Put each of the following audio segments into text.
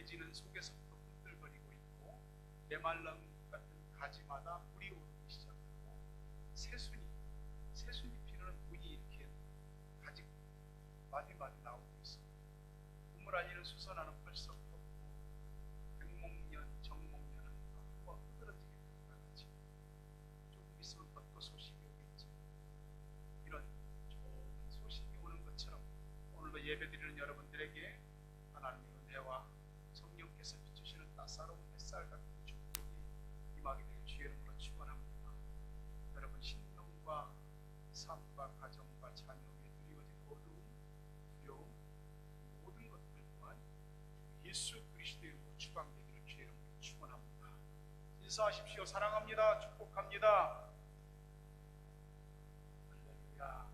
돼지는 속에서부터 꿈틀거리고 있고 메말른 같은 가지마다 물이 오르기 시작하고 새순이 피는 문이 이렇게 가지 마디마디 나오고 있어. 우물 아니는 수선화는 벌써 폈고 백목련, 정목련은 한번 흐드러지게 끝나겠지. 조금 있으면 벚꽃 소식이 오겠지. 이런 좋은 소식이 오는 것처럼 오늘도 예배드리는 여러분들에게 하나님의 은혜와 성령께서 비추시는 따사로운 햇살 같은 축복이 임하게 되길 주의 이름으로 축원합니다. 여러분 신령과 삶과 가정과 자녀에게 드리워진 어두움, 두려움, 모든 것들 또한 예수 그리스도의 이름으로 추방되기를 주의 이름으로 축원합니다. 인사하십시오. 사랑합니다. 축복합니다. 할렐루야.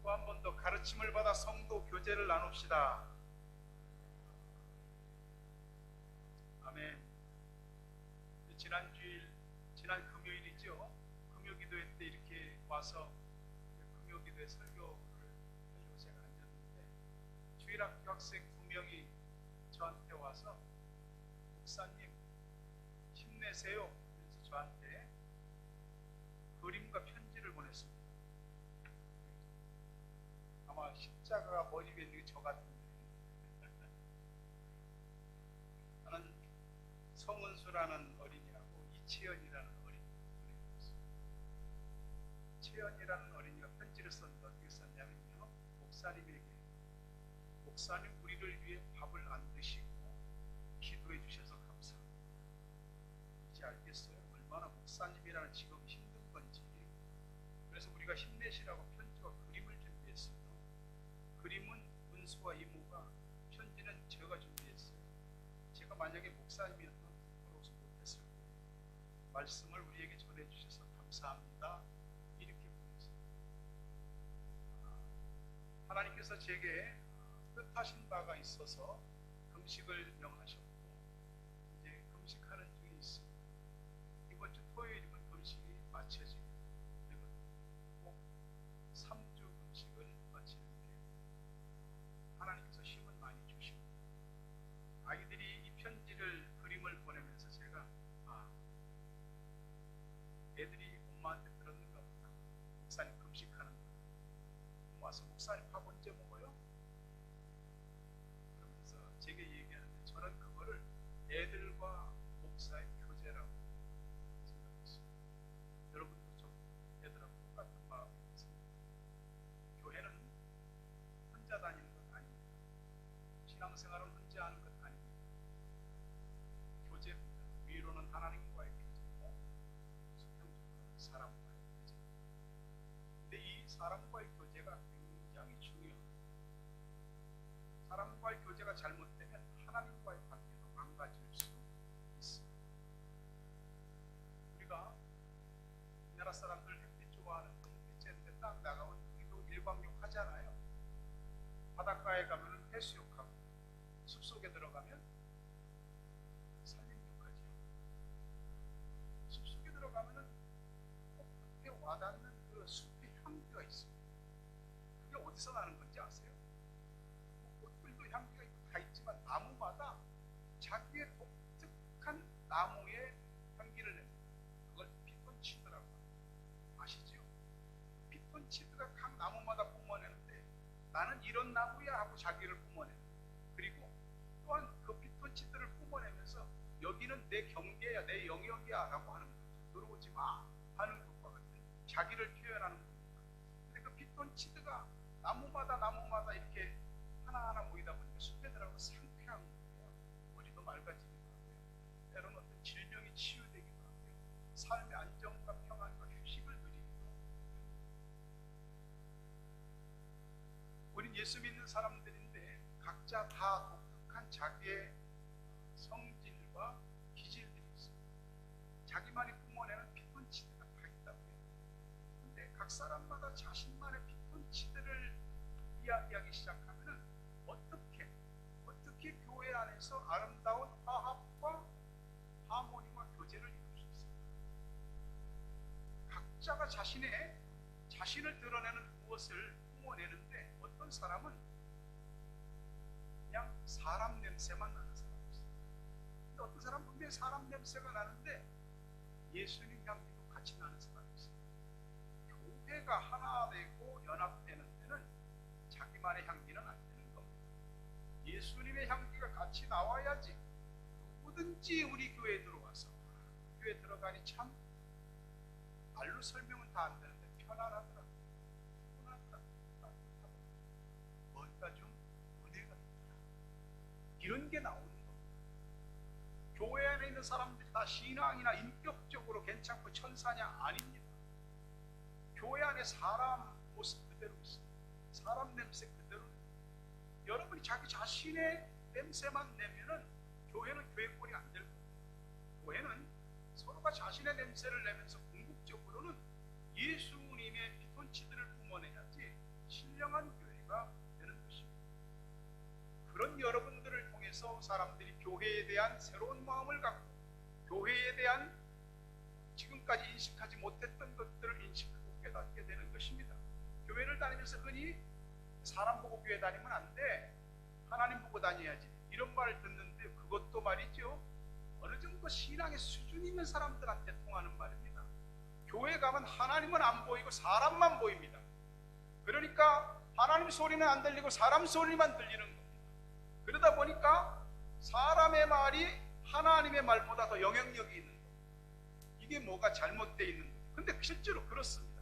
또 한 번 더 가르침을 받아 성도 교제를 나눕시다. 아멘. 지난 금요일이죠. 금요기도회 때 이렇게 와서 금요기도회 설교를 하려고 제가 앉았는데 주일학교 학생 2명이 저한테 와서 목사님 힘내세요 그래서 저한테 그림과 편지를 보냈습니다. 아마 십자가가 머리 위에 있는 게 저 같은데 나는 성은수라는 어린이하고 이채연이라는 어린이 보내드렸습니다. 채연이라는 어린이가 편지를 썼는데 어떻게 썼냐면요, 목사님에게 목사님 우리를 위해 밥을 안 드시고 기도해 주셔서 감사합니다. 이제 알겠어요 얼마나 목사님이라는 직업이 힘든 건지. 그래서 우리가 힘내시라고 편지와 그림을 준비했어요. 그림은 은수와 이모가, 편지는 제가 준비했어요. 제가 만약에 목사님이었다면 부끄러워서 못했을 거예요. 말씀을 우리에게 전해주셔서 감사합니다 이렇게 보냈어요. 하나님께서 제게 뜻하신 바가 있어서 금식을 명하셨고 이제 금식하는 중에 있습니다. 이번 주 토요일이면 금식이 마쳐지게 되거든요. 꼭 3주 금식을 마치는데 하나님께서 힘은 많이 주십니다. 아이들이 이 편지를 그림을 보내면서 제가 애들이 엄마한테 들었는가 보다. 목사님 금식하는 거. 와서 목사님 밥 언제 먹어요? 그러면서 제게 얘기하는데 저는 그거를 애들과 목사의 교제라고 생각했습니다. 여러분도 좀 애들하고 똑같은 마음이 있습니다. 교회는 혼자 다니는 것 아닙니다. 신앙생활은 혼자 하는 것 아닙니다. 교제입니다. 위로는 하나님과의 교제고 수평적으로는 사람과의 교제입니다. 근데 이 사람과의 교제가 굉장히 중요합니다. 사람과의 교제가 잘못되면 하나님과의 관계도 망가질 수 있습니다. 우리가 우리나라 사람들 햇빛 좋아하는데 햇빛 쬐는데 딱 나가면 우리도 일광욕 하잖아요. 바닷가에 가면 해수욕하고 숲속에 들어가면 산림욕하죠. 숲속에 들어가면 코끝에 와닿는 그 숲의 향기가 있습니다. 그게 어디서 나는 건지 아세요? 꽃들도 향기가 있고 다 있지만 나무마다 자기의 독특한 나무의 향기를 냅니다. 그걸 피톤치드라고 합니다. 아시죠? 피톤치드가 각 나무마다 뿜어내는데 나는 이런 나무야 하고 자기를 뿜어냅니다. 그리고 또한 그 피톤치드를 뿜어내면서 여기는 내 경계야, 내 영역이야 라고 하는 거죠. 들어오지 마 하는 것과 같은 자기를 표현하는 겁니다. 근데 그 피톤치드가 나무마다 이렇게 하나하나 모이다 보니까 숲에 들어가면 상쾌한 거예요. 머리도 맑아지기도 하고요. 때로는 어떤 질병이 치유되기도 하고요. 삶의 안정과 평안과 휴식을 누리기도 합니다. 우린 예수 믿는 사람들인데 각자 다 독특한 자기의 성질과 기질들이 있습니다. 자기만이 뿜어내는 피톤치드가 다 있다고요. 근데 각 사람마다 자신만의 피톤치드를 이야기하기 시작하면은 어떻게 교회 안에서 아름다운 화합과 하모니와 교제를 이룰 수 있습니까? 각자가 자신을 드러내는 무엇을 뿜어내는데 어떤 사람은 그냥 사람 냄새만 나는 사람이 있어요. 근데 어떤 사람 분명히 사람 냄새가 나는데 예수님 향기도 같이 나는 사람이 있어요. 교회가 하나 되고 연합되는 데는 자기만의 향기는 안 되는 겁니다. 예수님의 향기가 같이 나와야지 누구든지 우리 교회에 들어와서 교회에 들어가니 참 말로 설명은 다 안 되는데 편안하더라, 편하더라, 따뜻하더라, 뭔가 좀 은혜가 있더라, 이런 게 나오는 겁니다. 교회 안에 있는 사람들이 다 신앙이나 인격적으로 괜찮고 천사냐? 아닙니다. 교회 안에 사람 모습 그대로 있습니다. 사람 냄새 그대로. 여러분이 자기 자신의 냄새만 내면은 교회는 교회 꼴이 안 될 겁니다. 교회는 서로가 자신의 냄새를 내면서 궁극적으로는 예수님의 피톤치드를 뿜어내야지 신령한 교회가 되는 것입니다. 그런 여러분들을 통해서 사람들이 교회에 대한 새로운 마음을 갖고 교회에 대한 지금까지 인식하지 못했던 것들을 인식하고 깨닫게 되는 것입니다. 교회를 다니면서 흔히 사람 보고 교회 다니면 안 돼, 하나님 보고 다녀야지, 이런 말을 듣는데 그것도 말이죠, 어느 정도 신앙의 수준 있는 사람들한테 통하는 말입니다. 교회 가면 하나님은 안 보이고 사람만 보입니다. 그러니까 하나님 소리는 안 들리고 사람 소리만 들리는 겁니다. 그러다 보니까 사람의 말이 하나님의 말보다 더 영향력이 있는 겁니다. 이게 뭐가 잘못되어 있는 거예요. 근데 실제로 그렇습니다.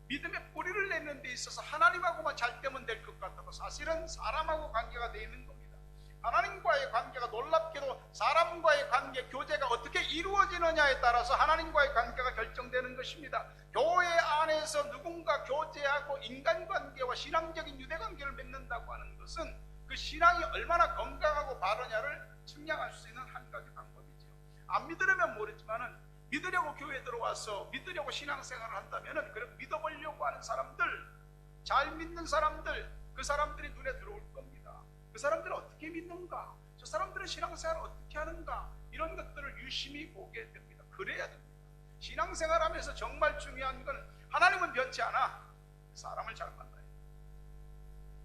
믿음의 뿌리를 내는 데 있어서 하나님하고만 잘 되면 될 것 같아도 사실은 사람하고 관계가 되어 있는 겁니다. 하나님과의 관계가 놀랍게도 사람과의 관계, 교제가 어떻게 이루어지느냐에 따라서 하나님과의 관계가 결정되는 것입니다. 교회 안에서 누군가 교제하고 인간관계와 신앙적인 유대관계를 맺는다고 하는 것은 그 신앙이 얼마나 건강하고 바르냐를 측량할 수 있는 한 가지 방법이죠. 안 믿으려면 모르지만은 믿으려고 교회에 들어와서 믿으려고 신앙생활을 한다면은 그렇게 믿어보려고 하는 사람들, 잘 믿는 사람들, 그 사람들이 눈에 들어올 겁니다. 그 사람들은 어떻게 믿는가? 저 사람들은 신앙생활을 어떻게 하는가? 이런 것들을 유심히 보게 됩니다. 그래야 됩니다. 신앙생활하면서 정말 중요한 건 하나님은 변치 않아. 사람을 잘 만나야 돼요.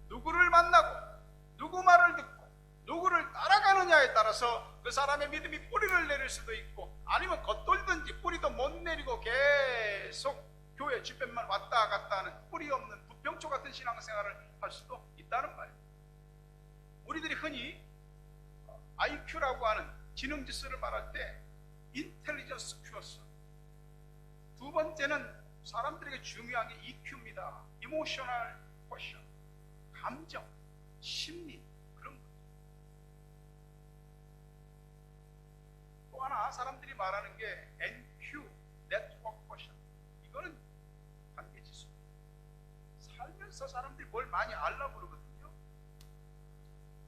누구를 만나고 누구 말을 듣고 누구를 따라가느냐에 따라서 그 사람의 믿음이 뿌리를 내릴 수도 있고 아니면 겉돌든지 뿌리도 못 내리고 계속 교회 주변만 왔다 갔다 하는 뿌리 없는 부평초 같은 신앙생활을 할 수도 있다는 말입니다. 우리들이 흔히 IQ라고 하는 지능지수를 말할 때 인텔리전스 큐어스, 두 번째는 사람들에게 중요한 게 EQ입니다. 이모셔널 쿼션, 감정, 심리, 그런 것. 또 하나 사람들이 말하는 게 NQ, 네트워크 쿼션. 이거는 관계지수. 살면서 사람들이 뭘 많이 알라고 그러거든요.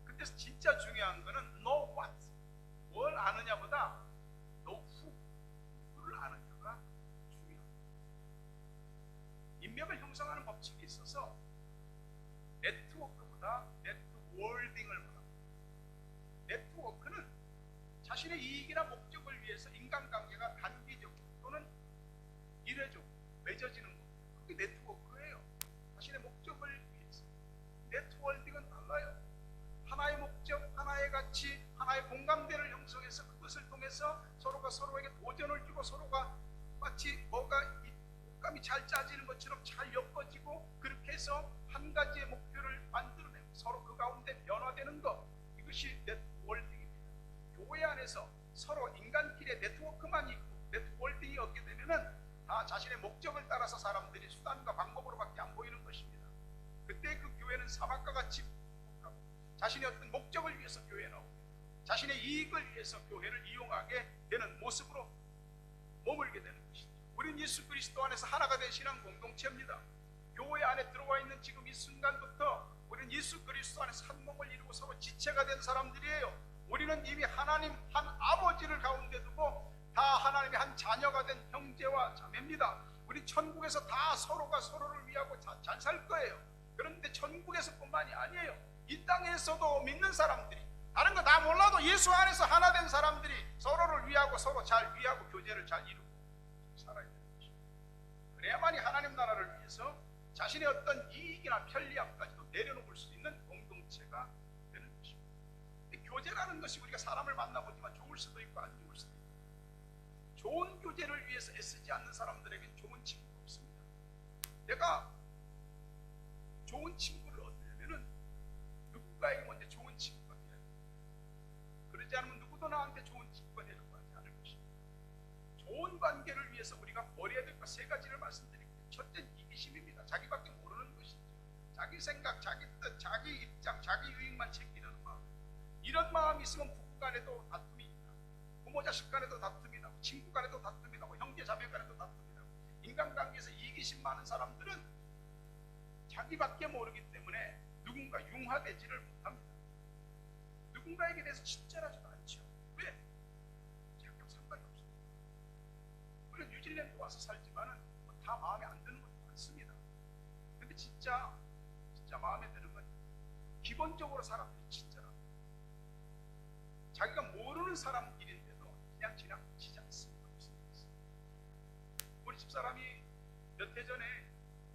근데 진짜 중요한 거는 know what, 뭘 아느냐보다 know who, 누구를 아느냐가 중요합니다. 인맥을 형성하는 법칙이 있어서 네트워크보다 네트워딩을 말합니다. 네트워크는 자신의 이익이나 목적을 위해서 인간관계가 단기적으로 또는 일회적으로 맺어지는 겁니다. 그게 네트워크예요. 자신의 목적을 위해서. 네트워딩은 달라요. 하나의 목적, 하나의 가치, 하나의 공감대를 형성해서 그것을 통해서 서로가 서로에게 도전을 주고 서로가 마치 뭐가 감이 잘 짜지는 것처럼 잘 엮어지고 그렇게 해서 한 가지의 목표를 만들어내고 서로 그 가운데 변화되는 것, 이것이 네트워딩입니다. 교회 안에서 서로 인간끼리의 네트워크만 있고 네트워딩이 없게 되면은 다 자신의 목적을 따라서 사람들이 수단과 방법으로밖에 안 보이는 것입니다. 그때 그 교회는 사막과 같이 자신의 어떤 목적을 위해서 교회에 나오고 자신의 이익을 위해서 교회를 이용하게 되는 모습으로 머물게 되는 것이죠. 우리는 예수 그리스도 안에서 하나가 된 신앙 공동체입니다. 교회 안에 들어와 있는 지금 이 순간부터 우리는 예수 그리스도 안에서 한 몸을 이루고 서로 지체가 된 사람들이에요. 우리는 이미 하나님 한 아버지를 가운데 두고 다 하나님의 한 자녀가 된 형제와 자매입니다. 우리 천국에서 다 서로가 서로를 위하고 잘 살 거예요. 그런데 천국에서뿐만이 아니에요. 이 땅에서도 믿는 사람들이 다른 거 다 몰라도 예수 안에서 하나 된 사람들이 서로를 위하고 서로 잘 위하고 교제를 잘 이루고 살아야 되는 것입니다. 그래야만이 하나님 나라를 위해서 자신의 어떤 이익이나 편리함까지도 내려놓을 수 있는 공동체가 되는 것입니다. 교제라는 것이 우리가 사람을 만나보지만 좋을 수도 있고 안 좋을 수도 있고, 좋은 교제를 위해서 애쓰지 않는 사람들에겐 좋은 친구가 없습니다. 내가 좋은 친구를 얻으려면은 누군가에게 먼저 좋은 친구가 돼야 돼요. 그러지 않으면 누구도 나한테 좋은 친구가 되려고 하지 않을 것입니다. 좋은 관계를 위해서 우리가 버려야 될 것 세 가지를 말씀드릴게요. 첫째는 이기심입니다. 자기밖에 모르는 것이죠. 자기 생각, 자기 뜻, 자기 입장, 자기 유익만 챙기려는 마음. 이런 마음이 있으면 부부 간에도 다툼이 있다. 부모 자식 간에도 다툼이 나고, 친구 간에도 다툼이 나고, 형제 자매 간에도 다툼이 나고. 인간관계에서 이기심 많은 사람들은 자기밖에 모르기 때문에 누군가 융화되지를 못합니다. 누군가에게 대해서 친절하지도 않죠. 왜? 자기하고 상관이 없습니다. 우리는 뉴질랜드 와서 살지만은 다 마음에 안 드는 것도 많습니다. 근데 진짜 마음에 드는 건 기본적으로 사람들이 친절합니다. 자기가 모르는 사람끼리인데도 그냥 지나치지 않습니다. 우리 집사람이 몇 해 전에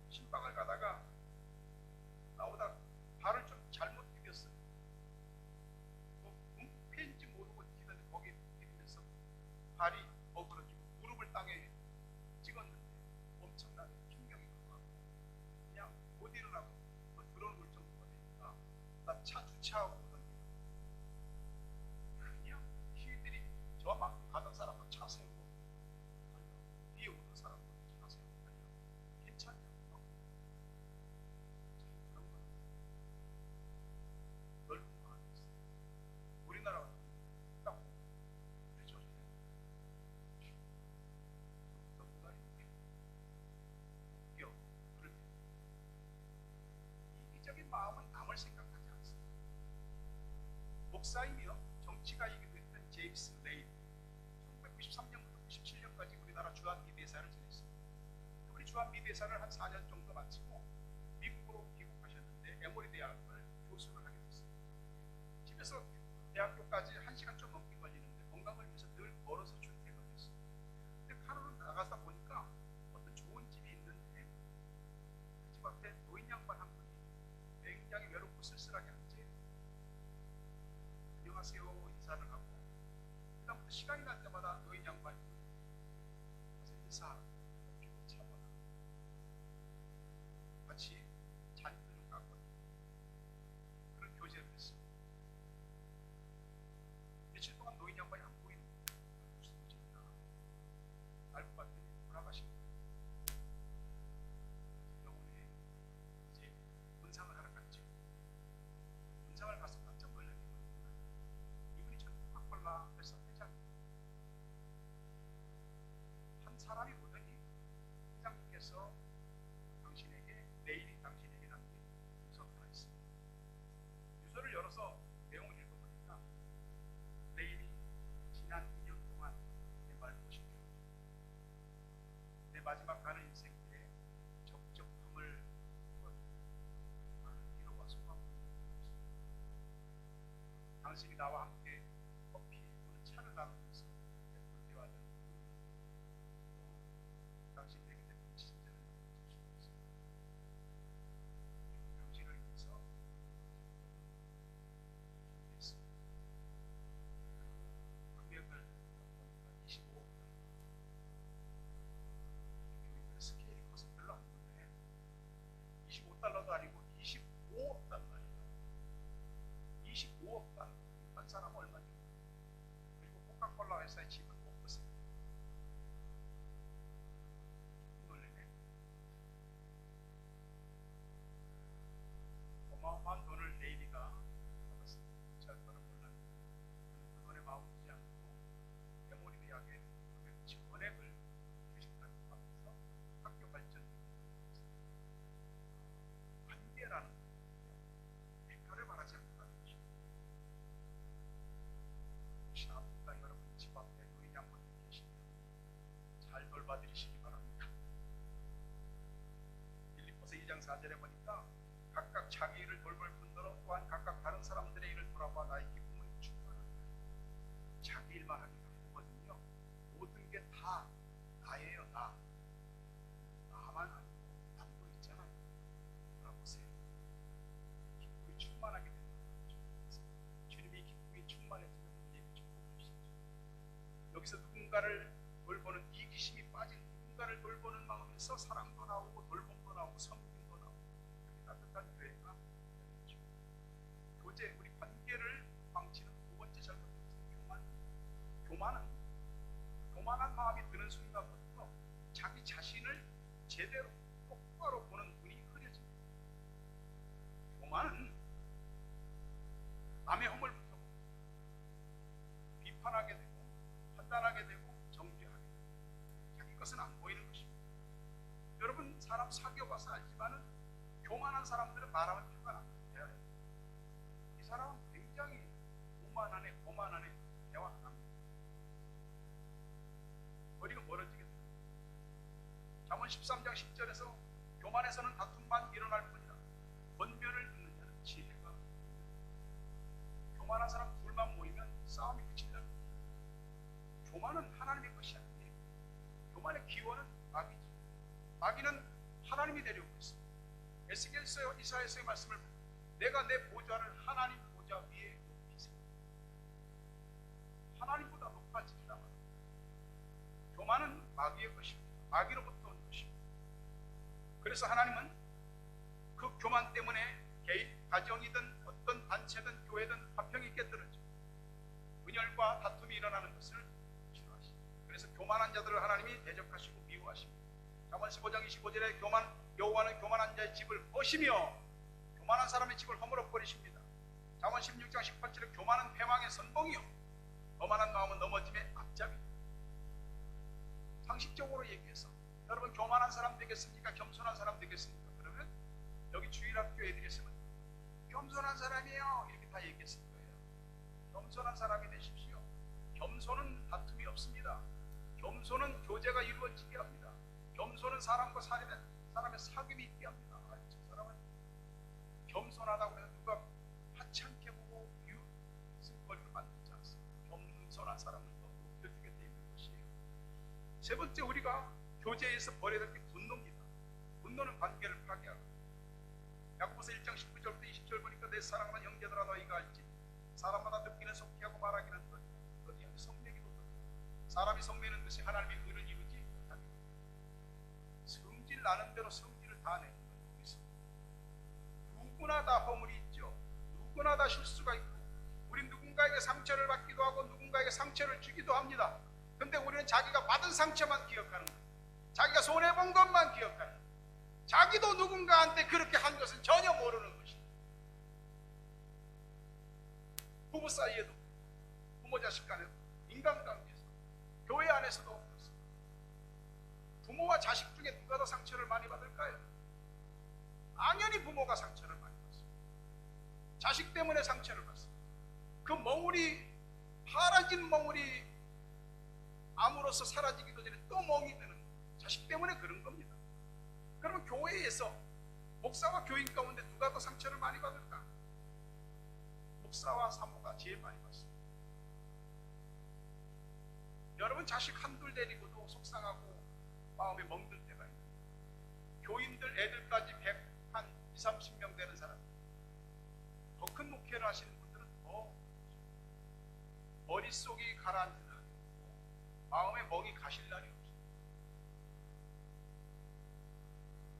신방을 가다가 나오다 발을 좀 잘못 디뎠어요. 폐인지 모르고 디뎠는데 거기에 디디면서 발이 어그러지고 무릎을 땅에 찍었는데 엄청나게 충격이 가고 그냥 못 일어나고 들어올 정도가 되니까 나 차 주차하고 오던데 그냥 시들이 저만큼 가던 사람도 차 세우고 뒤에 오던 사람도 차 세우고 괜찮냐고 막 그런 거는 넓은 마음이 있어요. 우리나라 같은 딱 우리 조선에 너무나 웃겨. 그럴 때 이기적인 마음은 남을 생각하지 않습니다. 목사이며 정치가이기도 했던 제임스 레이 1993년부터 97년까지 우리나라 주한미 대사를 지냈습니다. 그분이 주한미 대사를 한 4년 정도 마치고 미국으로 귀국하셨는데 에모리 대학을 교수를 하게 됐습니다. 집에서 대학교까지 1시간 좀 넘게 걸리는데 건강을 위해서 늘 걸어서 출퇴근을 했습니다. 근데 하루는 나가다 보니까 어떤 좋은 집이 있는데 그 집 앞에 노인 양반 한 분이 굉장히 외롭고 쓸쓸하게 앉아있어요. 안녕하세요 인사를 하고 그다음부터 시간이 날 때마다 노인 양반이 가서 인사하고 커피도 차거나 같이 잔들을 깎거나 그런 교제를 했습니다. 며칠 동안 노인 양반이 안 보이는 거예요. 무슨 일이냐 알고 봤더니 돌아가신 거예요. 병원에 이제 문상을 하러 갔죠. 문상을 가서 깜짝 놀란 게 뭐냐면 이분이 전 코카콜라 회사 회장입니다. 한 사람이 보더니 회장님께서 당신에게 내일이 당신에게 남긴 유서가 하나 있습니다. 유서를 열어서 내용을 읽어보니까 내일이 지난 2년 동안 내 말못이 내 마지막 가는 인생 때 적적함을 풀어주고 많은 위로와 소망을 주었습니다. 당신이 나와 함께 커피 또는 차를 나누면서 예쁜 대화를 당신에게 대한 친절을 주셨습니다. 당신을 위해서 준비했습니다. 금액을 보니까 25억 달러. 교육의 스케일이 커서 별로 안 좋네. 25달러도 아니고 25억 달러예요. 25억 달러. 한 사람은 얼마 줍니까? 그리고 코카콜라 회사의 지분 5%. 놀래네. 어마어마한 돈을 레이디가 받았습니다. 잘 거는 몰랐는데 저는 그 돈에 마음 두지 않고 에모리 대학의 전액을 주식까지 하면서 학교 발전을 관계라는 거예요. 대가를 바라지 않는다는 것입니다. 혹시나 아프니까 여러분 집 앞에 노인 양반이 계시면 잘 돌봐드리시기 바랍니다. 빌립보서 2장 4절에 보니까 각각 자기 일을 돌볼 뿐더러 또한 각각 다른 사람들의 일을 돌아봐 나의 기쁨을 충만한다. 자기 일만 하기 바쁘거든요. 모든 게 다 나예요. 나만 아니고 남도 있잖아요. 돌아보세요. 기쁨이 충만하게 된다. 주님이 기쁨이 충만해지면 여기서 누군가를 돌보는 이기심이 빠진, 누군가를 돌보는 마음에서 사랑도 나오고 돌봄도 나오고 섬김도 나오고 따뜻한 교회가 되는 것입니다. 교제, 우리 관계를 망치는 두 번째 잘못은 교만한 마음이 드는 순간부터 자기 자신을 제대로 똑바로 보는 눈이 흐려집니다. 교만은 남의 허물부터 비판하게 되고 판단하게 되고 정죄하게 되고 자기 것은 안 보이는 것입니다. 여러분 사람 사귀어봐서 알지만은 교만한 사람들은 말하면 표가 납니다. 이 사람은 굉장히 오만하네 고만하네 대화 안 합니다. 머리가 멀어지게 됩니다. 잠언 13장 10절에서 교만에서는 다툼만 일어날 뿐이라 권면을 듣는 자는 지혜가 있는. 교만한 사람 둘만 모이면 싸움이 그친다는 거예요. 교만은 하나님의 것이 아니에요. 교만의 기원은 마귀지. 마귀는 하나님이 되려고 했습니다. 에스겔서 이사야서의 말씀을 보면 내가 내 보좌를 하나님 보좌 위에 높이세요. 하나님보다 높아지리라 말합니다. 교만은 마귀의 것입니다. 마귀로부터 온 것입니다. 그래서 하나님은 그 교만 때문에 개인, 가정이든 어떤 단체든 교회든 화평이 깨뜨려져 분열과 다툼이 일어나는 것을 싫어하십니다. 그래서 교만한 자들을 하나님이 대적하시고 미워하십니다. 잠언 15장 25절에 여호와는 교만한 자의 집을 버시며 교만한 사람의 집을 허물어 버리십니다. 잠언 16장 18절에 교만은 패망의 선봉이요 거만한 마음은 넘어짐의 앞잡이다. 상식적으로 얘기해서 여러분 교만한 사람 되겠습니까? 겸손한 사람 되겠습니까? 그러면 여기 주일학교 애들이었으면 겸손한 사람이에요 이렇게 다 얘기했을 거예요. 겸손한 사람이 되십시오. 겸손은 다툼이 없습니다. 겸손은 교제가 이루어지게 합니다. 겸손은 사람과 사람의 사귐이 있게 합니다. 저 사람은 겸손하다고 해서 누가 하찮게 보고 비웃음거리로 만들지 않습니다. 겸손한 사람을 더 높여주게 되어 있는 것이에요. 세 번째 우리가 교제에서 버려야 될 게 분노입니다. 분노는 관계를 파괴하고 야고보서 1장 19절부터 20절 보니까 내 사랑하는 형제들아 너희가 알지 사람마다 듣기는 속히 하고 말하기는 더디 하며 성내기도 더디 사람이 성내는 것이 하나님의 의를 이루지 못합니다. 성질 나는 대로 성질을 다 내는 건 여기서 누구나 다 허물이 있죠. 누구나 다 실수가 있고 우린 누군가에게 상처를 받기도 하고 누군가에게 상처를 주기도 합니다. 근데 우리는 자기가 받은 상처만 기억하는 거예요. 자기가 손해본 것만 기억하는 거예요. 자기도 누군가한테 그렇게 한 것은 전혀 모르는 것입니다. 부부 사이에도 부모 자식 간에도 인간관계에서 교회 안에서도 그렇습니다. 부모와 자식 중에 누가 더 상처를 많이 받을까요? 당연히 부모가 상처를 많이 받습니다. 자식 때문에 상처를 받습니다. 그 멍울이 파라진 멍울이 암으로써 사라지기도 전에 또 멍이 되는 거예요. 자식 때문에 그런 겁니다. 그러면 교회에서 목사와 교인 가운데 누가 더 상처를 많이 받을까? 목사와 사모가 제일 많이 받습니다. 여러분 자식 한둘 데리고도 속상하고 마음에 멍들 때가 있는 거예요. 교인들 애들까지 100한 20, 30명 되는 사람 더 큰 목회를 하시는 분들은 더 머릿속이 가라앉는 날이 없고 마음에 멍이 가실 날이 없어요.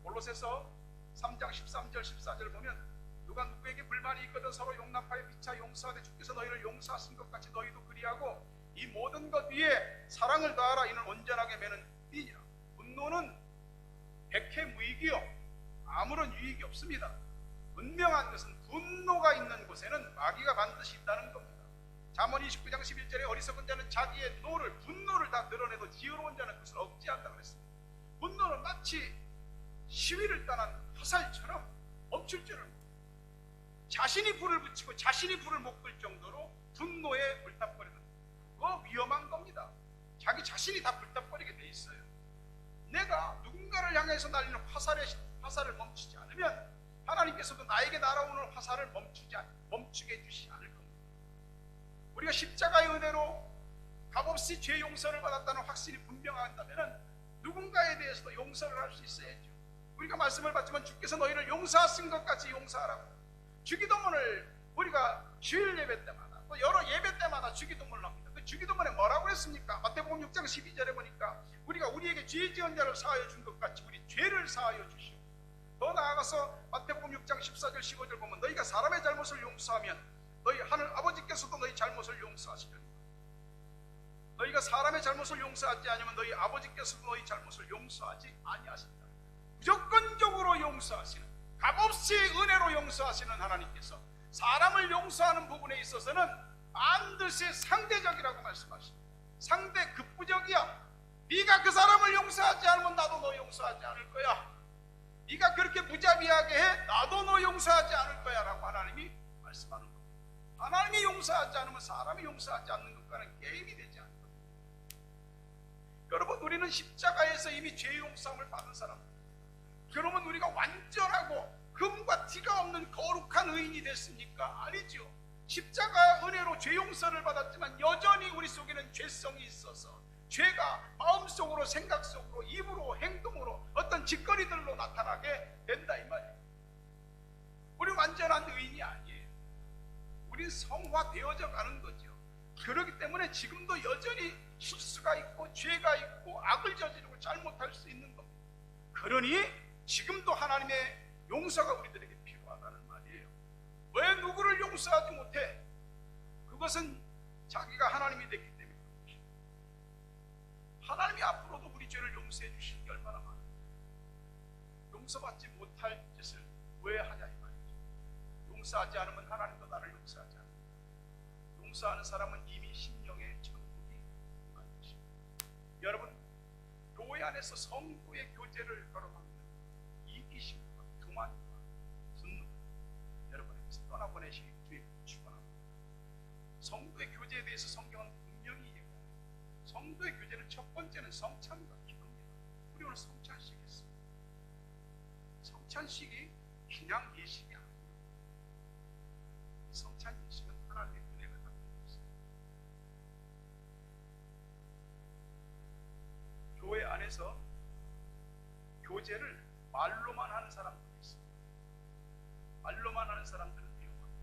골로새서 3장 13절 14절 보면 누가 누구에게 불만이 있거든 서로 용납하여 피차 용서하되 주께서 너희를 용서하신 것 같이 너희도 그리하고 이 모든 것 위에 사랑을 더하라 이는 온전하게 매는 띠니라. 분노는 백해무익이요 아무런 유익이 없습니다. 분명한 것은 분노가 있는 곳에는 마귀가 반드시 있다는 겁니다. 잠언 29장 11절에 어리석은 자는 자기의 분노를 다 드러내도 지혜로운 자는 그것을 억제한다고 했습니다. 분노는 마치 시위를 떠난 화살처럼 멈출 줄을 모릅니다. 자신이 불을 붙이고 자신이 불을 못 끌 정도로 분노에 불타버리는 그거 위험한 겁니다. 자기 자신이 다 불타버리게 돼 있어요. 내가 누군가를 향해서 날리는 화살을 멈추지 않으면 하나님께서도 나에게 날아오는 화살을 멈추게 해주시지 않을 겁니다. 우리가 십자가의 은혜로 값없이 죄 용서를 받았다는 확신이 분명하다면 누군가에 대해서도 용서를 할 수 있어야죠. 우리가 말씀을 받지만 주께서 너희를 용서하신 것 같이 용서하라고. 주기도문을 우리가 주일 예배 때마다 또 여러 예배 때마다 주기도문을 합니다. 그 주기도문에 뭐라고 그랬습니까? 마태복음 6장 12절에 보니까 우리가 우리에게 죄 지은 자를 사하여 준 것 같이 우리 죄를 사하여 주시오. 더 나아가서 마태복음 6장 14절 15절 보면 너희가 사람의 잘못을 용서하면 너희 하늘 아버지께서도 너희 잘못을 용서하시리라. 너희가 사람의 잘못을 용서하지 않으면 너희 아버지께서도 너희 잘못을 용서하지 아니하신다. 무조건적으로 용서하시는, 값없이 은혜로 용서하시는 하나님께서 사람을 용서하는 부분에 있어서는 반드시 상대적이라고 말씀하십니다. 상대 급부적이야. 네가 그 사람을 용서하지 않으면 나도 너 용서하지 않을 거야. 네가 그렇게 무자비하게 해 나도 너 용서하지 않을 거야 라고 하나님이 말씀하는 겁니다. 하나님이 용서하지 않으면 사람이 용서하지 않는 것과는 게임이 되지 않는 겁니다. 여러분, 우리는 십자가에서 이미 죄 용서함을 받은 사람입니다. 그러면 우리가 완전하고 금과 티가 없는 거룩한 의인이 됐습니까? 아니죠. 십자가 은혜로 죄 용서를 받았지만 여전히 우리 속에는 죄성이 있어서 죄가 마음속으로, 생각 속으로, 입으로, 행동으로, 어떤 짓거리들로 나타나게 된다 이 말이에요. 우리 완전한 의인이 아니에요. 우린 성화되어져 가는 거죠. 그렇기 때문에 지금도 여전히 실수가 있고 죄가 있고 악을 저지르고 잘못할 수 있는 겁니다. 그러니 지금도 하나님의 용서가 우리들에게 필요하다는 말이에요. 왜 누구를 용서하지 못해? 그것은 자기가 하나님이 됐기 때문에. 하나님이 앞으로도 우리 죄를 용서해 주시는 게 얼마나 많은데 용서받지 못할 짓을 왜 하냐 이 말이죠. 용서하지 않으면 하나님도 나를 용서하지 않는다. 용서하는 사람은 이미 심령의 천국이 임한 것입니다. 여러분, 교회 안에서 성도의 교제를 가로막는 이기심과 교만과 분노 여러분에게서 떠나보내시기 주의 축원합니다. 성도의 교제에 대해서 성경은 분명히 얘기합니다. 성도의 교제는 첫 번째는 성찬과 기도입니다. 우리 오늘 성찬식 했습니다. 성찬식이 그냥 예식이 아니에요. 성찬 예식은 하나님의 은혜가 담겨 있습니다. 교회 안에서 교제를 말로만 하는 사람들이 있습니다. 말로만 하는 사람들은 위험합니다.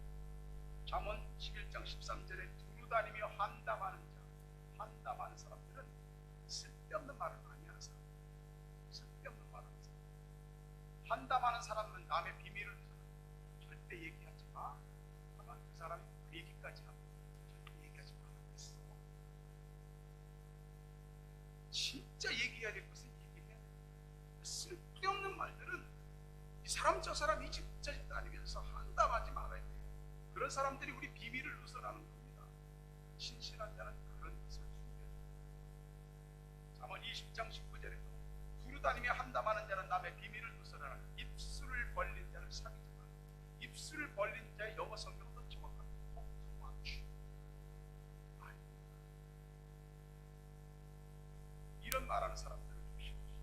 잠언 11장 13절에 두루다니며 한담하는 자, 한담하는 사람들은 쓸데없는 말을 많이 하는 사람, 쓸데없는 말을 하는 사람. 한담하는 사람은 남의 비밀을 절대 얘기하지 마. 하면 그 사람이 그 얘기까지 하고 절대 얘기하지 말라고 했어. 진짜 얘기해야 될 것은 얘기해야 돼. 쓸데없는 말들은 이 사람 저 사람 이 집 저 집 다니면서 한담하지 말아야 돼요. 그런 사람들이 우리 비밀을 누설하는 겁니다. 신실한 자는 그런 것을 숨겨줍니다. 잠언 20장 19절에도 두루다니며 한담하는 자는 남의 비밀을 누설하는 입술을 벌린 자를 사귀지 마라. 입술을 벌린 자의 영어 성경은 더 정확합니다. 폭투마치. 이런 말하는 사람들을 조심하십시오.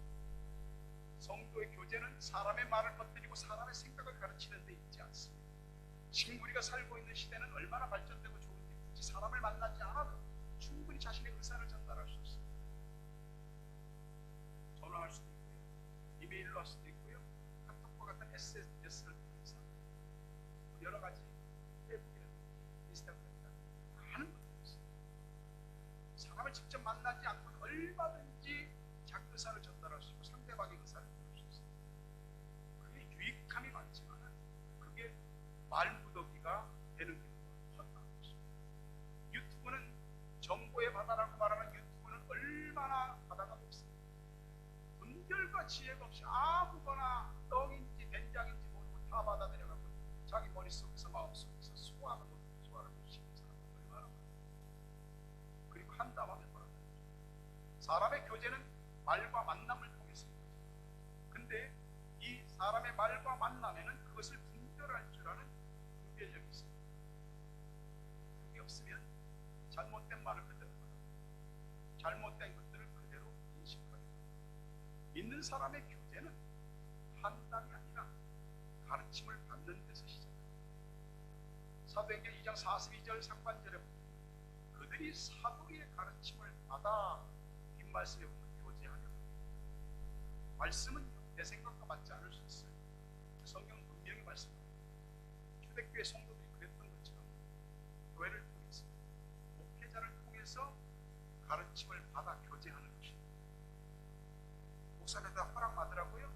성도의 교제는 사람의 말을 퍼뜨리고 사람의 생각을 가르치는 데 있지 않습니다. 지금 우리가 살고 있는 시대는 얼마나 발전되고 좋은지 굳이 사람을 만나지 않아도 충분히 자신의 의사를 전달할 수 있습니다. 전화할 수도 있고요, 이메일로 할 수도 있고요, 카톡과 같은 SNS를 통해서 여러 가지 페이스북이라든지 인스타그램이나 많은 것들이 있습니다. 사람을 직접 만나지 않고는 얼마든지 자기 의사를 전달할 수 있고 상대방의 의사를 들을 수 있습니다. 그게 유익함이 많지만 그게 말무더기가 되는 경우가 허다한 것입니다. 유튜브는 정보의 바다라고 말하는 유튜브는 얼마나 바다가 높습니다. 분별과 지혜가 없이 아무거나 떡인지 된장인지 모르고 다 받아들여가고 자기 머릿속에서 마음속에서 소화를 못 시키는 사람은 얼마나 많아요. 그리고 한담하면 뭐라고 하죠? 사람의 교제는 말과 만남을 통해서입니다. 근데 이 사람의 말과 만남에는 그것을 분별할 줄 아는 분별력이 있습니다. 그게 없으면 잘못된 말을 그대로 받아들이고 잘못된 것들을 그대로 인식하게 됩니다. 믿는 사람의 교제는 판단이 아니라 가르침을 받는 데서 시작합니다. 사도행전 2장 42절 상반절에 보면 그들이 사도의 가르침을 받아 뒷말씀에 보면 교제하려고 합니다. 말씀은요, 내 생각과 맞지 않을 수 있어요. 성경은 분명히 말씀합니다. 초대교회 성도들이 그랬던 것처럼 교회를 통해서 목회자를 통해서 가르침을 받아 교제하는 것입니다. 목사님들 허락받으라고요?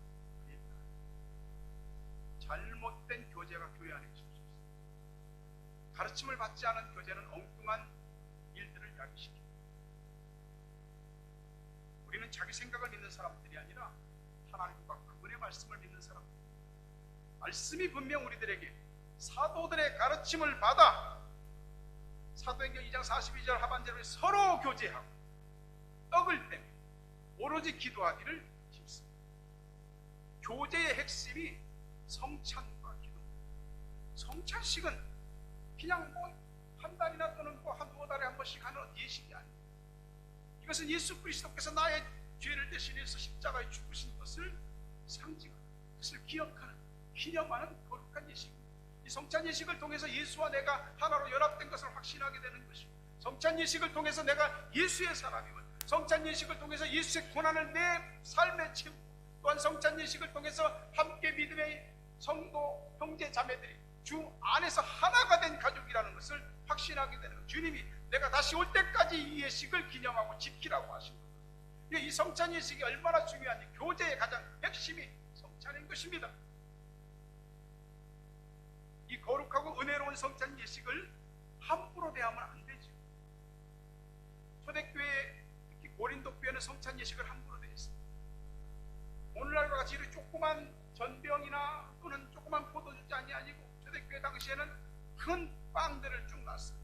잘못된 교제가 교회 안에 있을 수 있습니다. 가르침을 받지 않은 교제는 엉뚱한 일들을 야기시킵니다. 우리는 자기 생각을 믿는 사람들이 아니라 하나님과 그분의 말씀을 믿는 사람들. 말씀이 분명 우리들에게 사도들의 가르침을 받아 사도행전 2장 42절 하반절에 서로 교제하고 떡을 떼며 오로지 기도하기를 힘씁니다. 교제의 핵심이 성찬과 기도. 성찬식은 그냥 한 달이나 또는 한두 달에 한 번씩 하는 예식이 아닙니다. 이것은 예수 그리스도께서 나의 죄를 대신해서 십자가에 죽으신 것을 상징하는, 그것을 기억하는, 기념하는 거룩한 예식입니다. 이 성찬 예식을 통해서 예수와 내가 하나로 연합된 것을 확신하게 되는 것입니다. 성찬 예식을 통해서 내가 예수의 사람임을, 성찬 예식을 통해서 예수의 고난을 내 삶에 채우고, 또한 성찬 예식을 통해서 함께 믿음의 성도 형제 자매들이 주 안에서 하나가 된 가족이라는 것을 확신하게 되는, 주님이 내가 다시 올 때까지 이 예식을 기념하고 지키라고 하신 겁니다. 이 성찬 예식이 얼마나 중요한지, 교제의 가장 핵심이 성찬인 것입니다. 이 거룩하고 은혜로운 성찬 예식을 함부로 대하면 안 되죠. 초대교회, 특히 고린도 교회는 성찬 예식을 함부로 대했습니다. 오늘날과 같이 이렇게 조그만 전병이나 또는 조그만 포도주잔이 아니고 초대교회 당시에는 큰 빵들을 쭉 놨어요.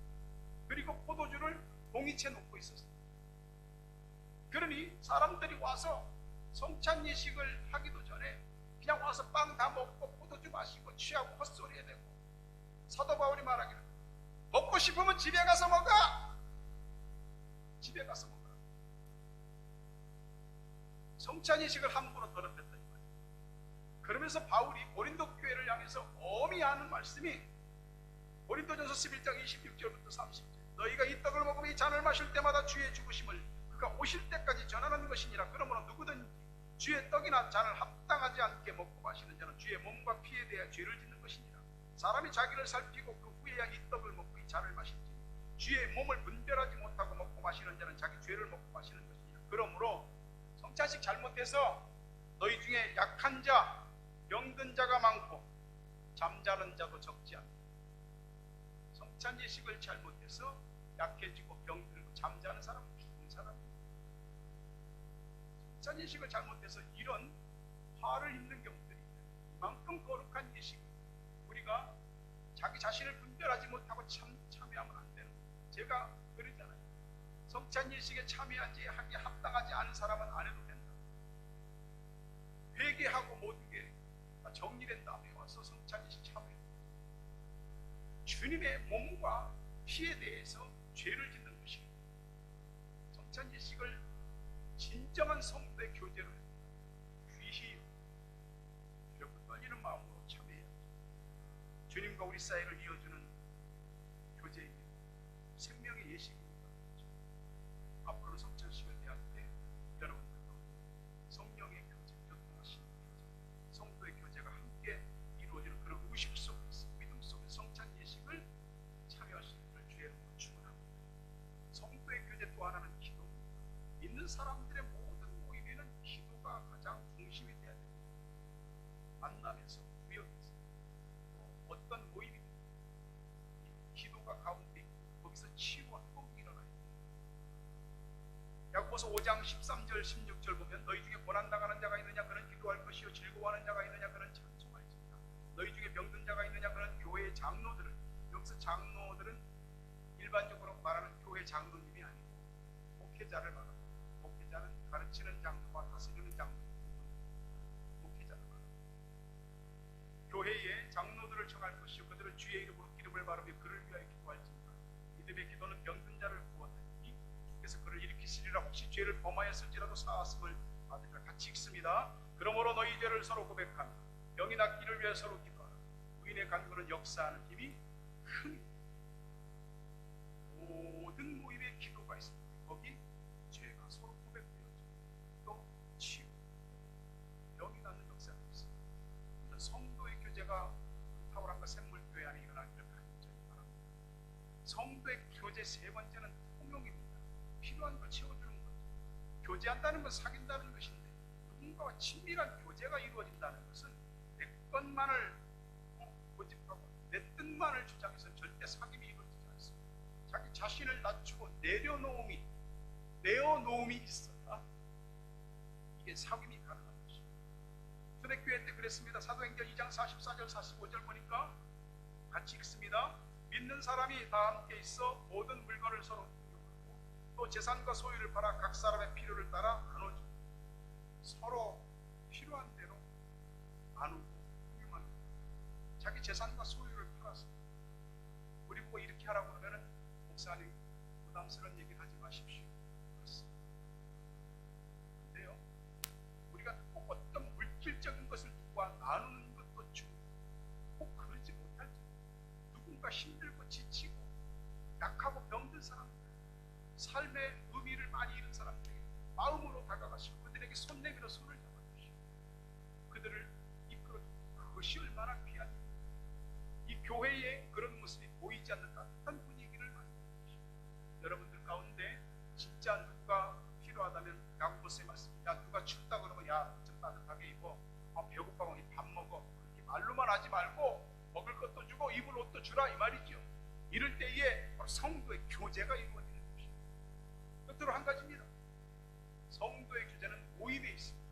그리고 포도주를 봉이채 놓고 있었어요. 그러니 사람들이 와서 성찬 예식을 하기도 전에 그냥 와서 빵 다 먹고 포도주 마시고 취하고 헛소리 해대고, 사도 바울이 말하기를 먹고 싶으면 집에 가서 먹어. 집에 가서 먹어. 성찬 예식을 함부로 더럽혔다 이 말이에요. 그러면서 바울이 고린도 교회를 향해서 엄히 하는 말씀이 고린도전서 11장 26절부터 30절. 너희가 이 떡을 먹으며 이 잔을 마실 때마다 주의 죽으심을 그가 오실 때까지 전하는 것이니라. 그러므로 누구든지 주의 떡이나 잔을 합당하지 않게 먹고 마시는 자는 주의 몸과 피에 대해 죄를 짓는 것이니라. 사람이 자기를 살피고 그 후에야 이 떡을 먹고 이 잔을 마실지 주의 몸을 분별하지 못하고 먹고 마시는 자는 자기 죄를 먹고 마시는 것이니라. 그러므로 성찬식 잘못해서 너희 중에 약한 자, 병든 자가 많고 잠자는 자도 적지 않다. 성찬 예식을 잘못해서 약해지고 병들고 잠자는 사람은 죽은 사람입니다. 성찬 예식을 잘못해서 이런 화를 입는 경우들이 있다. 이만큼 거룩한 예식, 우리가 자기 자신을 분별하지 못하고 참여하면 안 되는 거예요. 제가 그러잖아요. 성찬 예식에 참여하기 합당하지 않은 사람은 안 해도 된다. 회개하고 모든 게 정리된 다음에 와서 성찬 예식 참여해요. 주님의 몸과 피에 대해서 죄를 짓는 것입니다. 성찬 예식을 진정한 성도의 교제로 귀히 두렵고 떨리는 마음으로 참여해야죠. 주님과 우리 사이를 이어주는 교제입니다. 생명의 예식입니다. 앞으로 성찬식을 대할 때 여러분들과 성령의 교제, 교통하시는 교제, 성도의 교제가 함께 이루어지는 그런 의식 속에서, 믿음 속에서 성찬 예식을 참여할 수 있는 주의 이름으로 축원합니다. 성도의 교제 또 하나는 기도입니다. 믿는 사람들의 모든 모임에는 기도가 가장 중심이 되어야 됩니다. 만남에서, 구역에서, 어떤 모임이든 기도가 가운데 있고 거기서 치유와 회복이 일어나야 됩니다. 야고보서 5장 13절 16절 보면 너희 중에 고난당하는 자가 있느냐 그는 기도할 것이요 즐거워하는 자가 있느냐 그는 찬송할지니라. 너희 중에 병든 자가 있느냐 그는 교회의 장로들을, 여기서 장로들은 일반적으로 말하는 교회 장로님이 아니고 목회자를 말합니다. 목회자는 가르치는 장로와 다스리는 장로, 목회자를 말합니다. 교회의 장로들을 청할 것이요 그들은 주의 이름으로 기름을 바르며 그를 위하여 기도할지니라. 믿음의 기도는 병든 자를 구원하니 주께서 그를 일으키시리라. 혹시 죄를 범하였을지라도 사하심을 받으리라. 같이 읽습니다. 그러므로 너희 죄를 서로 고백하며 병이 낫기를 위해 서로 기도하라. 의인의 간구는 역사하는 힘이 큰 모든 모임에 기도가 있습니다. 거기 죄가 서로 고백되어지고 또 치유, 병이 낫는 역사가 있습니다. 이런 성도의 교제가 타오랑과 샘물교회 안에 일어나기를 간절히 바랍니다. 성도의 교제 세 번째는 통용입니다. 필요한 걸 채워주는 거죠. 교제한다는 건 사귄다는 것인데 누군가와 친밀한 교제가 이루어진다는 것은 내 것만을 고집하고 내 뜻만을 주장해서 절대 사귐이 이루어지지 않습니다. 자기 자신을 낮추고 내어놓음이 있어야 이게 사귐이 가능한 것입니다. 초대교회 때 그랬습니다. 사도행전 2장 44절 45절 보니까 같이 읽습니다. 믿는 사람이 다 함께 있어 모든 물건을 서로 공유하고 또 재산과 소유를 팔아 각 사람의 필요를 따라 나눠주고 서로 필요한 대로 나누고 공유하는 거예요. 자기 재산과 소유를 팔아서 우리 보고 이렇게 하라고 그러면은 목사님 부담스러운 얘기를 하지 마십시오. 그렇습니다. 근데요, 우리가 꼭 어떤 물질적인 것을 누구와 나누는 것도 중요해요. 꼭 그러지 못할 때 누군가 힘들고 지치고 약하고 병든 사람들, 삶의 의미를 많이 잃은 사람들에게 마음으로 다가가시고 그들에게 손 내밀어 손을 잡아주시고 그들을 이끌어주고 그것이 얼마나 귀한 일입니까? 이 교회에 그런 모습이 보이지 않는 따뜻한 분위기를 만들어주시고 여러분들 가운데 진짜 누가 필요하다면 야고보서의 말씀, 야 누가 춥다 그러면 야 좀 따뜻하게 입어, 배고파면 밥 먹어, 그렇게 말로만 하지 말고 먹을 것도 주고 입을 옷도 주라 이 말이죠. 이럴 때에 바로 성도의 교제가 이루어지는 것입니다. 끝으로 한 가지입니다. 성도의 교제는 모임에 있습니다.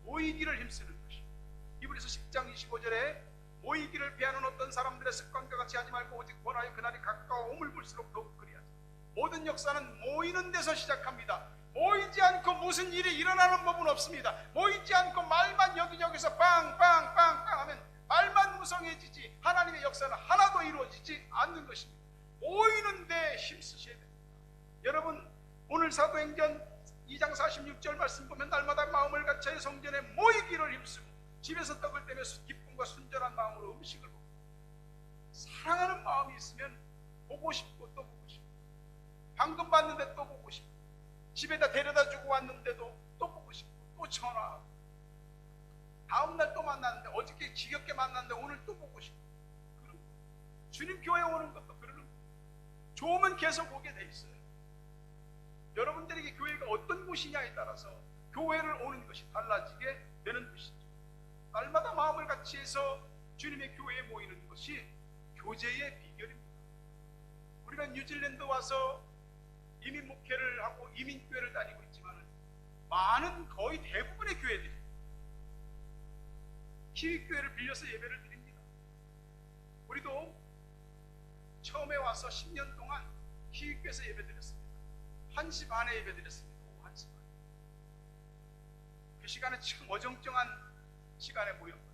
모이기를 힘쓰는 것입니다. 히브리서 10장 25절에 모이기를 피하는 어떤 사람들의 습관과 같이 하지 말고 오직 원하여 그날이 가까워 오물 볼수록 더욱 그리하자. 모든 역사는 모이는 데서 시작합니다. 모이지 않고 무슨 일이 일어나는 법은 없습니다. 모이지 않고 말만 여기저기서 빵빵빵빵 하면 말만 무성해지지 하나님의 역사는 하나도 이루어지지 않는 것입니다. 모이는 데 힘쓰셔야 됩니다. 여러분 오늘 사도행전 2장 46절 말씀 보면 날마다 마음을 같이 성전에 모이기를 힘쓰고 집에서 떡을 떼며 기쁨과 순전한 마음으로 음식을 먹고 사랑하는 마음이 있으면 보고 싶고 또 보고 싶고 방금 봤는데 또 보고 싶고 집에다 데려다 주고 왔는데도 또 보고 싶고 또 전화하고 다음날 또 만났는데 어저께 지겹게 만났는데 오늘 또 보고 싶고 그런 거. 주님 교회 오는 것도 그러는 거예요. 좋으면 계속 오게 돼 있어요. 여러분들에게 교회가 어떤 곳이냐에 따라서 교회를 오는 것이 달라지게 되는 것이죠. 날마다 마음을 같이 해서 주님의 교회에 모이는 것이 교제의 비결입니다. 우리가 뉴질랜드 와서 이민 목회를 하고 이민교회를 다니고 있지만 많은 거의 대부분의 교회들이 키위교회를 빌려서 예배를 드립니다. 우리도 처음에 와서 10년 동안 키위교회에서 예배 드렸습니다. 1시 반에 예배 드렸습니다. 오후 1시 반. 그 시간에 참 어정쩡한 시간에 모였거든요.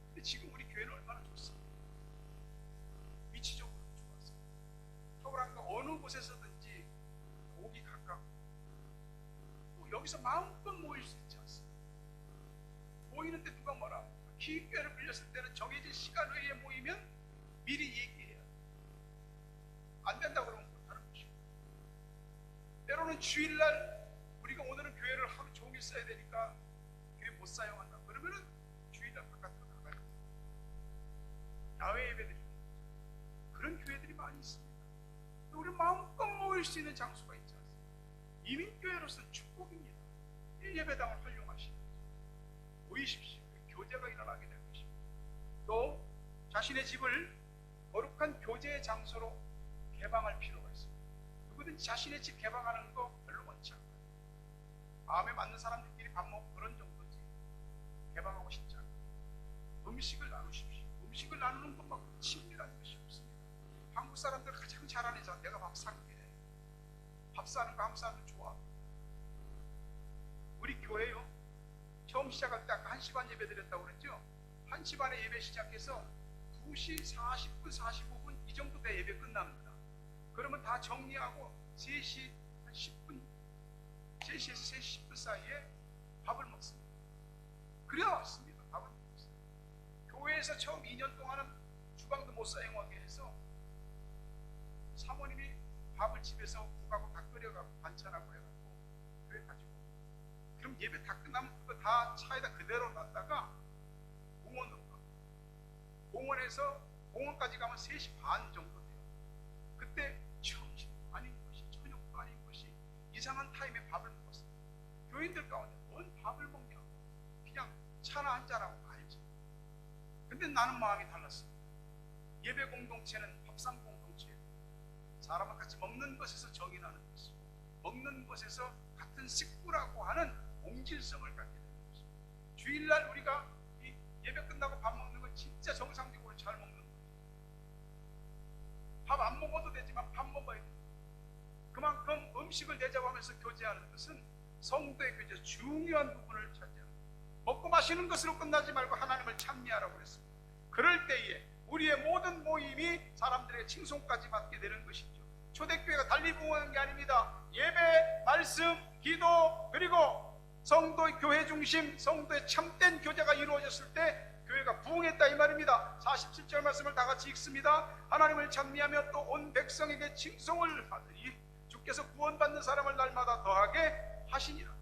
근데 지금 우리 교회는 얼마나 좋습니까? 위치적으로 좋았어요. 서울한가 어느 곳에서든지 오기 가깝고 또 여기서 마음껏 모일 수 있지 않습니까? 모이는데 누가 뭐라 합니까? 기획교회를 빌렸을 때는 정해진 시간 외에 모이면 미리 얘기해야 돼요. 안 된다고 그러면 못하는 것이고 때로는 주일날 우리가 오늘은 교회를 하루 종일 써야 되니까 교회 못 사용한다 그러면은 주일날 바깥으로 나가야 돼요. 야외 예배들이 그런 교회들이 많이 있습니다. 우리 마음껏 모일 수 있는 장소가 있지 않습니까? 이민교회로서는 축복입니다. 이 예배당을 활용하시는 거죠. 모이십시오. 교제가 일어나게 될 것입니다. 또 자신의 집을 거룩한 교제의 장소로 개방할 필요가 있습니다. 누구든지 자신의 집 개방하는 거 별로 원치 않아요. 마음에 맞는 사람들끼리 밥 먹고 그런 정도지 개방하고 싶지 않아요. 음식을 나누십시오. 음식을 나누는 것만큼 친밀한 것이 없습니다. 한국 사람들 가장 잘하는 자 내가 밥 살게. 밥 사는 거 한국 사람들 좋아. 우리 교회요. 처음 시작할 때 아까 1시 반 예배 드렸다고 그랬죠? 1시 반에 예배 시작해서 2시 40분, 45분 이 정도 돼 예배 끝납니다. 그러면 다 정리하고 3시 한 10분, 3시에서 3시 10분 사이에 밥을 먹습니다. 그래 왔습니다. 밥을 먹습니다. 교회에서 처음 2년 동안은 주방도 못 사용하게 해서 사모님이 밥을 집에서 국하고 다 끓여가고 반찬하고 해갖고 교회 가지고 그럼 예배 다 끝나면 그거 다 차에다 그대로 놨다가 공원으로 가고 공원에서 공원까지 가면 3시 반 정도 돼요. 그때 처음 나는 마음이 달랐습니다. 예배 공동체는 밥상 공동체예요. 사람과 같이 먹는 것에서 정이 나는 것이고, 먹는 것에서 같은 식구라고 하는 공질성을 갖게 되는 것입니다. 주일날 우리가 이 예배 끝나고 밥 먹는 건 진짜 정상적으로 잘 먹는 거예요. 밥 안 먹어도 되지만 밥 먹어야 돼요. 그만큼 음식을 대접하면서 교제하는 것은 성도의 교제 중요한 부분을 차지합니다. 먹고 마시는 것으로 끝나지 말고 하나님을 찬미하라고 그랬습니다. 그럴 때에 우리의 모든 모임이 사람들의 칭송까지 받게 되는 것이죠. 초대교회가 달리 부흥하는 게 아닙니다. 예배, 말씀, 기도, 그리고 성도의 교회 중심, 성도의 참된 교제가 이루어졌을 때 교회가 부흥했다 이 말입니다. 47절 말씀을 다 같이 읽습니다. 하나님을 찬미하며 또 온 백성에게 칭송을 하더니 주께서 구원받는 사람을 날마다 더하게 하시니라.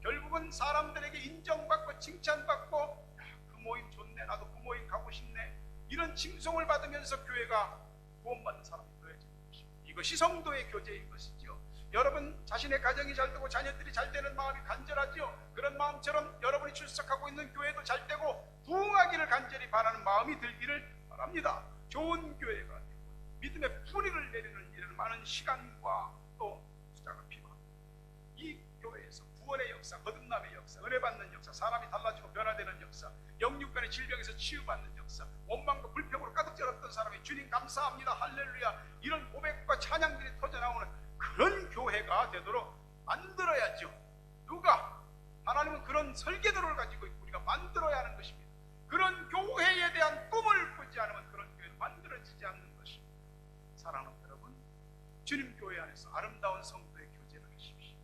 결국은 사람들에게 인정받고 칭찬받고, 그 모임 좋네, 나도 그 모임 가고 싶네, 이런 칭송을 받으면서 교회가 구원받는 사람이 더해지는 것입니다. 이것이 성도의 교제인 것이죠. 여러분 자신의 가정이 잘 되고 자녀들이 잘 되는 마음이 간절하죠. 그런 마음처럼 여러분이 출석하고 있는 교회도 잘 되고 부흥하기를 간절히 바라는 마음이 들기를 바랍니다. 좋은 교회가 되고 믿음의 뿌리를 내리는 일은 많은 시간과 또 투자가 필요합니다. 이 교회에서 구원의 역사, 거듭남의 역사, 은혜 받는 역사, 사람이 달라지고 변화되는 역사, 영육간의 질병에서 치유받는 역사, 원망과 불평으로 가득 쩔었던 사람이 주님 감사합니다, 할렐루야, 이런 고백과 찬양들이 터져나오는 그런 교회가 되도록 만들어야죠. 누가? 하나님은 그런 설계도를 가지고 있고 우리가 만들어야 하는 것입니다. 그런 교회에 대한 꿈을 꾸지 않으면 그런 교회는 만들어지지 않는 것입니다. 사랑하는 여러분, 주님 교회 안에서 아름다운 성도의 교제를 하십시오.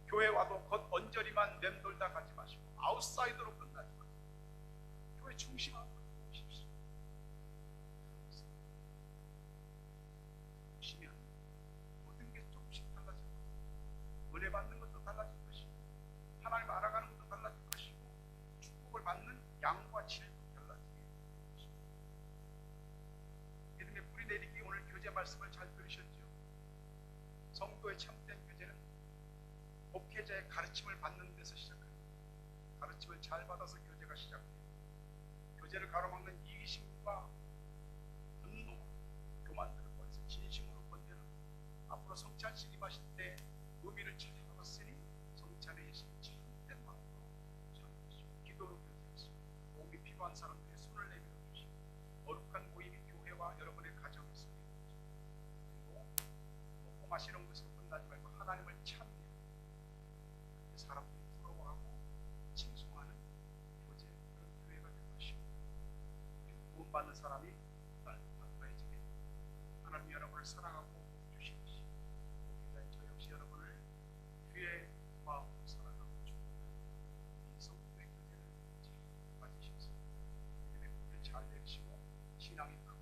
교회 와도 겉 언저리만 맴돌다 가지 마시고 아웃사이더로 끝나지 마시고 교회 중심으로 오십시오. 오시면 모든 게 조금씩 달라질 것입니다. 은혜 받는 것도 달라질 것이고 하나님 알아가는 것도 달라질 것이고 축복을 받는 양과 질도 달라지게 될 것입니다. 믿음의 뿌리 내리기, 오늘 교제 말씀을 잘 들으셨죠? 성도의 참된 교제는 목회자의 가르침을 받는 데서 시작합니다. 가르침을 잘 받아서 교제가 시작돼요. 교제를 가로막는 이기심과 분노, 교만들을 버려서 진심으로 건네는, 앞으로 성찬식 임하실 때 의미를 찾아봤으니 성찬의 예식이 참된 마음으로 참으시고 기도로 교제하시고 도움이 필요한 사람들의 손을 내밀어 주시고 거룩한 모임이 교회와 여러분의 가정에 있습니다. 그리고 먹고 마시는 것으로 끝나지 말고 하나님을 찬미하고 사람들이 부러워하고 칭송하는 교제, 그런 교회가 될 것이고 구원받는 사람이 더해지게 하나님 여러분을 사랑하고 주시듯이 목회자인 저 역시 여러분을 주의 마음으로 사랑하고 축복합니다. 이 성도의 교제를 잘 가지셔서 믿음의 뿌리를 잘 내리시고 신앙이 큰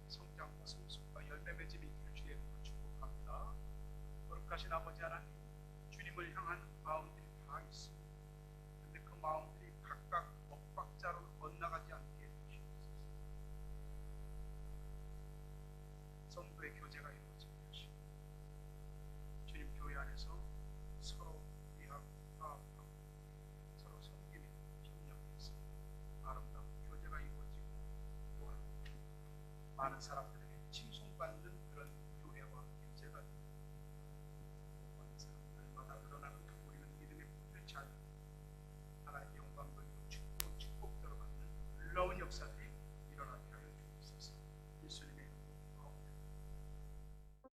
성장과 성숙과 열매 맺음이 있기를 주의 이름으로 축복합니다. 거룩하신 아버지 하나님, 주님을 향한 마음들이 다 있습니다. 그런데 그 마음들이 각각 엇박자로 엇나가지 않게 해주시옵소서. 성도의 교제가 이루어지게 하시고 주님 교회 안에서 서로 위하고 화합하고 서로 섬기며 협력해서 아름다운 교제가 이루어지고 또한 많은 사람들의